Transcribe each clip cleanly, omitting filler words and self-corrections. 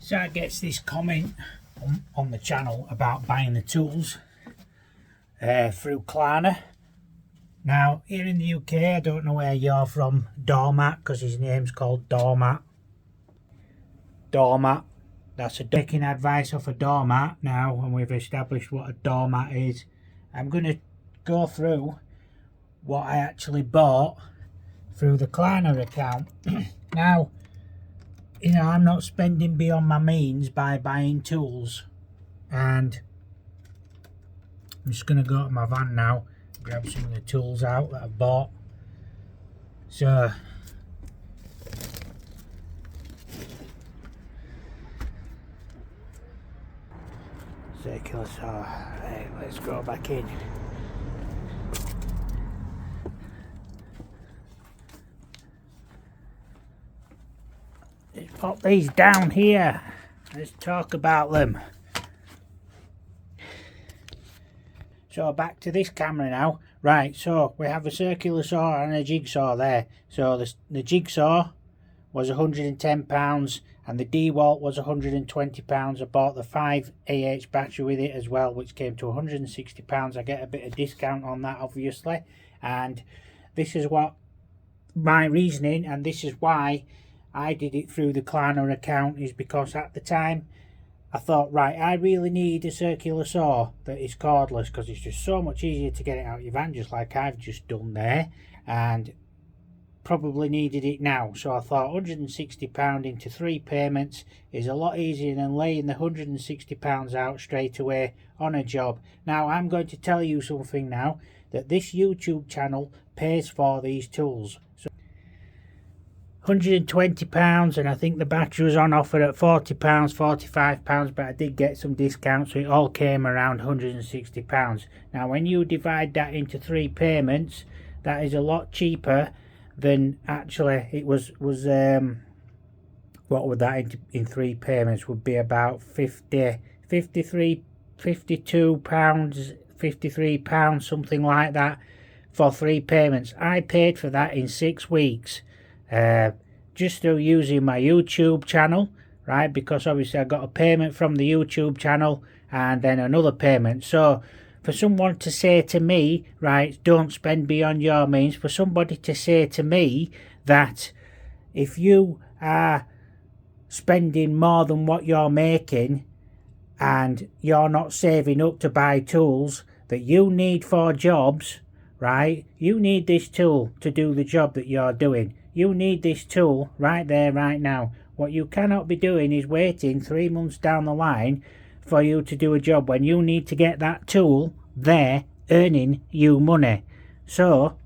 So I gets this comment on the channel about buying the tools through Klarna. Now here in the UK, I don't know where you're from, Doormat, because his name's called Doormat. Doormat. That's a taking advice off a doormat now, and we've established what a doormat is. I'm going to go through what I actually bought through the Klarna account. Now, you know, I'm not spending beyond my means by buying tools, and I'm just going to go to my van now, grab some of the tools out that I bought. So circular saw. Right, let's go back in. Let's pop these down here. Let's talk about them. So back to this camera now. Right, so we have a circular saw and a jigsaw there. So the jigsaw was £110 and the dewalt was £120. I bought the 5Ah battery with it as well, which came to £160. I get a bit of discount on that, obviously. And this is what my reasoning, and this is why I did it through the Klarna account, is because at the time I thought, right, I really need a circular saw that is cordless, because it's just so much easier to get it out of your van, just like I've just done there, and probably needed it now. So I thought £160 into 3 payments is a lot easier than laying the £160 out straight away on a job. Now I'm going to tell you something now, that this YouTube channel pays for these tools. So £120, and I think the battery was on offer at £40, £45, but I did get some discounts, so it all came around £160. Now when you divide that into 3 payments, that is a lot cheaper than actually it was what would that in 3 payments would be about £52, £53, something like that for 3 payments. I paid for that in 6 weeks. Just through using my YouTube channel, right? Because obviously I got a payment from the YouTube channel and then another payment. So for someone to say to me, right, don't spend beyond your means, for somebody to say to me that if you are spending more than what you're making and you're not saving up to buy tools that you need for jobs, right? You need this tool to do the job that you're doing. You need this tool right there, right now. What you cannot be doing is waiting 3 months down the line for you to do a job when you need to get that tool there earning you money. So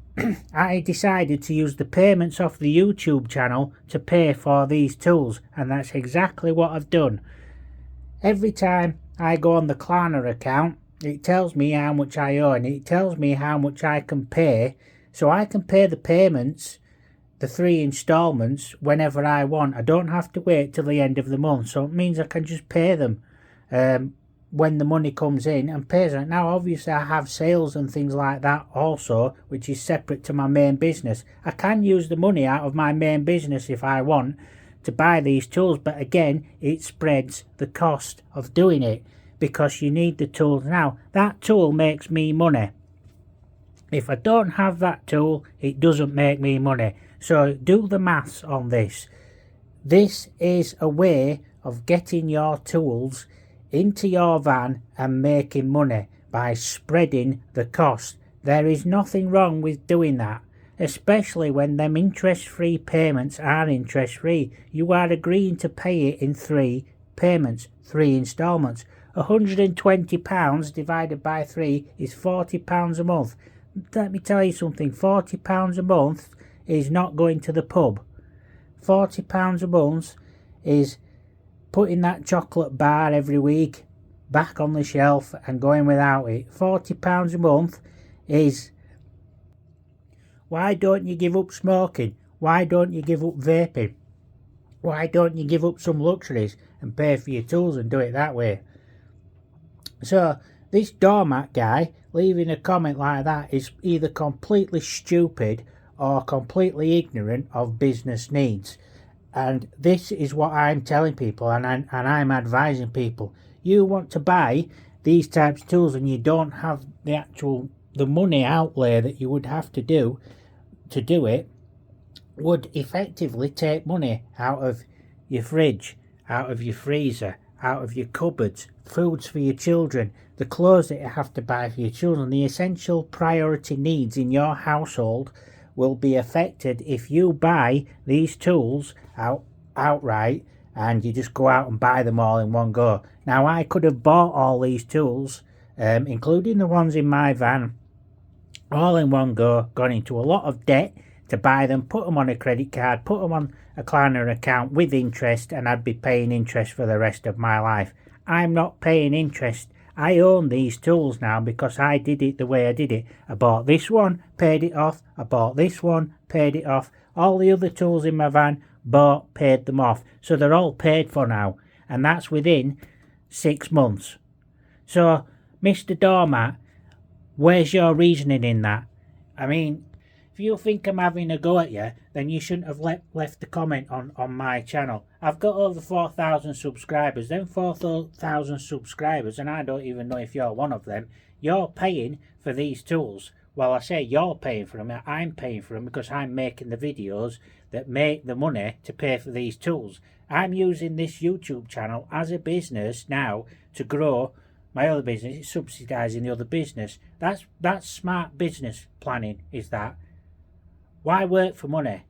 I decided to use the payments off the YouTube channel to pay for these tools, and that's exactly what I've done. Every time I go on the Klarna account, it tells me how much I owe, and it tells me how much I can pay, so I can pay the payments, the 3 installments, whenever I want. I don't have to wait till the end of the month, so it means I can just pay them when the money comes in and pays it. Now obviously I have sales and things like that also, which is separate to my main business. I can use the money out of my main business if I want to buy these tools, but again it spreads the cost of doing it, because you need the tools. Now that tool makes me money. If I don't have that tool, it doesn't make me money. So do the maths on this. This is a way of getting your tools into your van and making money by spreading the cost. There is nothing wrong with doing that, especially when them interest-free payments are interest-free. You are agreeing to pay it in 3 payments, 3 installments. £120 divided by 3 is £40 a month. Let me tell you something, £40 a month is not going to the pub. £40 a month is putting that chocolate bar every week back on the shelf and going without it. £40 a month is... Why don't you give up smoking? Why don't you give up vaping? Why don't you give up some luxuries and pay for your tools and do it that way? So this doormat guy leaving a comment like that is either completely stupid or completely ignorant of business needs. And this is what I'm telling people, and I'm advising people. You want to buy these types of tools and you don't have the money outlay that you would have to do it, would effectively take money out of your fridge, out of your freezer, out of your cupboards, foods for your children, the clothes that you have to buy for your children. The essential priority needs in your household will be affected if you buy these tools outright and you just go out and buy them all in one go. Now, I could have bought all these tools, including the ones in my van, all in one go, gone into a lot of debt to buy them, put them on a credit card, put them on a Klarna account with interest, and I'd be paying interest for the rest of my life. I'm not paying interest. I own these tools now because I did it the way I did it. I bought this one, paid it off. I bought this one, paid it off. All the other tools in my van, bought, paid them off. So they're all paid for now. And that's within 6 months. So, Mr. Doormat, where's your reasoning in that? I mean, if you think I'm having a go at you, then you shouldn't have left the comment on my channel. I've got over 4,000 subscribers. Them 4,000 subscribers, and I don't even know if you're one of them, you're paying for these tools. Well, I say you're paying for them. I'm paying for them because I'm making the videos that make the money to pay for these tools. I'm using this YouTube channel as a business now to grow my other business. It's subsidising the other business. That's smart business planning, is that. Why work for money?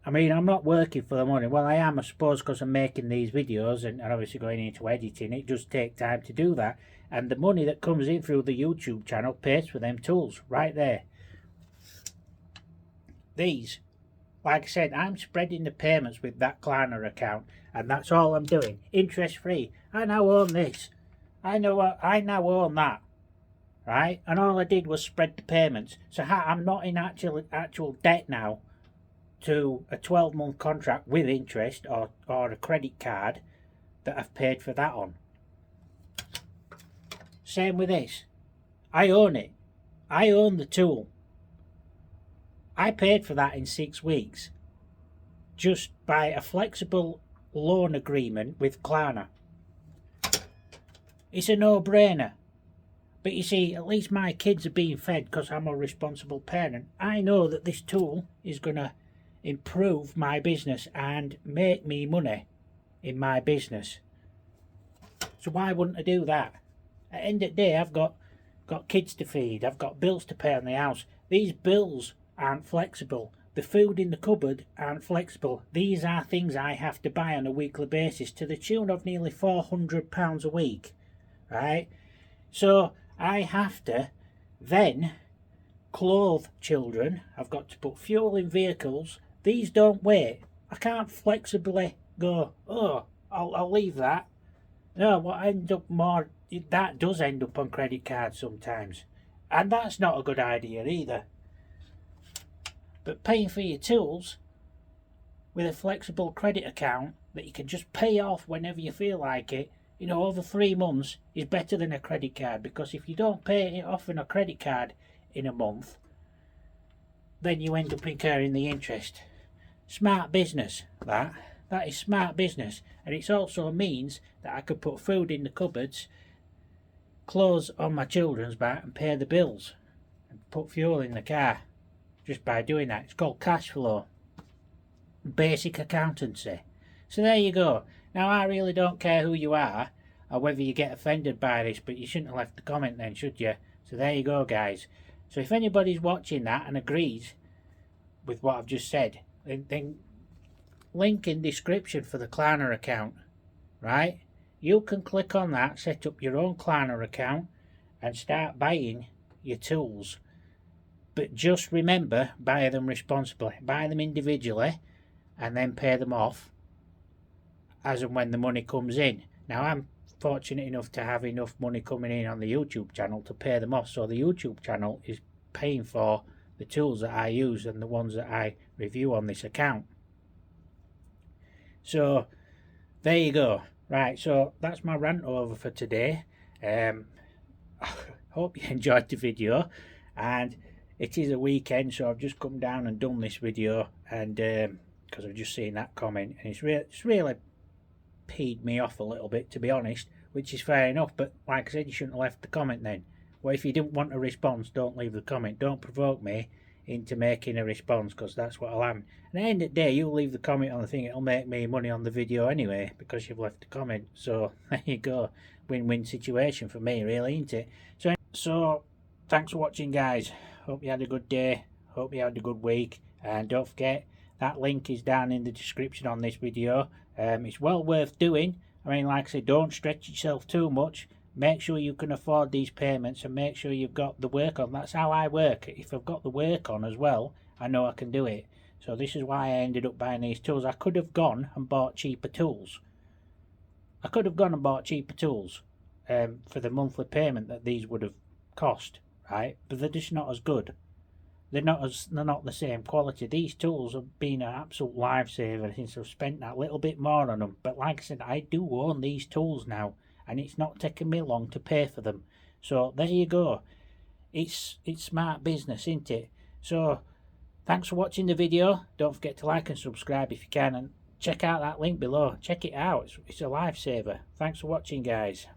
I mean, I'm not working for the money. Well, I am, I suppose, because I'm making these videos and obviously going into editing. It does take time to do that. And the money that comes in through the YouTube channel pays for them tools right there. These, like I said, I'm spreading the payments with that Klarna account, and that's all I'm doing. Interest free. I now own this. I now own that. Right? And all I did was spread the payments. So I'm not in actual debt now to a 12-month contract with interest or a credit card that I've paid for that on. Same with this. I own it. I own the tool. I paid for that in 6 weeks just by a flexible loan agreement with Klarna. It's a no-brainer. But you see, at least my kids are being fed because I'm a responsible parent. I know that this tool is going to improve my business and make me money in my business. So why wouldn't I do that? At the end of the day, I've got kids to feed. I've got bills to pay on the house. These bills aren't flexible. The food in the cupboard aren't flexible. These are things I have to buy on a weekly basis to the tune of nearly £400 a week. Right? So I have to then clothe children. I've got to put fuel in vehicles. These don't wait. I can't flexibly go, oh, I'll leave that. No, what end up more, that does end up on credit cards sometimes. And that's not a good idea either. But paying for your tools with a flexible credit account that you can just pay off whenever you feel like it, you know, over 3 months is better than a credit card, because if you don't pay it off on a credit card in a month, then you end up incurring the interest. Smart business, that is smart business. And it also means that I could put food in the cupboards, clothes on my children's back, and pay the bills and put fuel in the car just by doing that. It's called cash flow, basic accountancy. So there you go. Now, I really don't care who you are or whether you get offended by this, but you shouldn't have left a comment then, should you? So there you go, guys. So if anybody's watching that and agrees with what I've just said, then link in description for the Klarna account, right? You can click on that, set up your own Klarna account and start buying your tools. But just remember, buy them responsibly. Buy them individually and then pay them off as and when the money comes in. Now, I'm fortunate enough to have enough money coming in on the YouTube channel to pay them off, so the YouTube channel is paying for the tools that I use and the ones that I review on this account. So there you go. Right, so that's my rant over for today. Hope you enjoyed the video, and it is a weekend, so I've just come down and done this video, and because I've just seen that comment, and it's really peed me off a little bit, to be honest, which is fair enough. But like I said, you shouldn't have left the comment then. Well, if you didn't want a response, don't leave the comment. Don't provoke me into making a response, because that's what I'll have. And at the end of the day, you leave the comment on the thing, it'll make me money on the video anyway, because you've left a comment. So there you go, win-win situation for me, really, isn't it? So thanks for watching, guys. Hope you had a good day, hope you had a good week, and don't forget that link is down in the description on this video. It's well worth doing. I mean, like I said, don't stretch yourself too much. Make sure you can afford these payments, and make sure you've got the work on. That's how I work. If I've got the work on as well, I know I can do it. So this is why I ended up buying these tools. I could have gone and bought cheaper tools. For the monthly payment that these would have cost, right? But they're just not as good. They're not the same quality. These tools have been an absolute lifesaver since I've spent that little bit more on them. But like I said, I do own these tools now, and it's not taking me long to pay for them. So there you go. It's smart business, isn't it? So thanks for watching the video. Don't forget to like and subscribe if you can, and check out that link below. Check it out. It's a lifesaver. Thanks for watching, guys.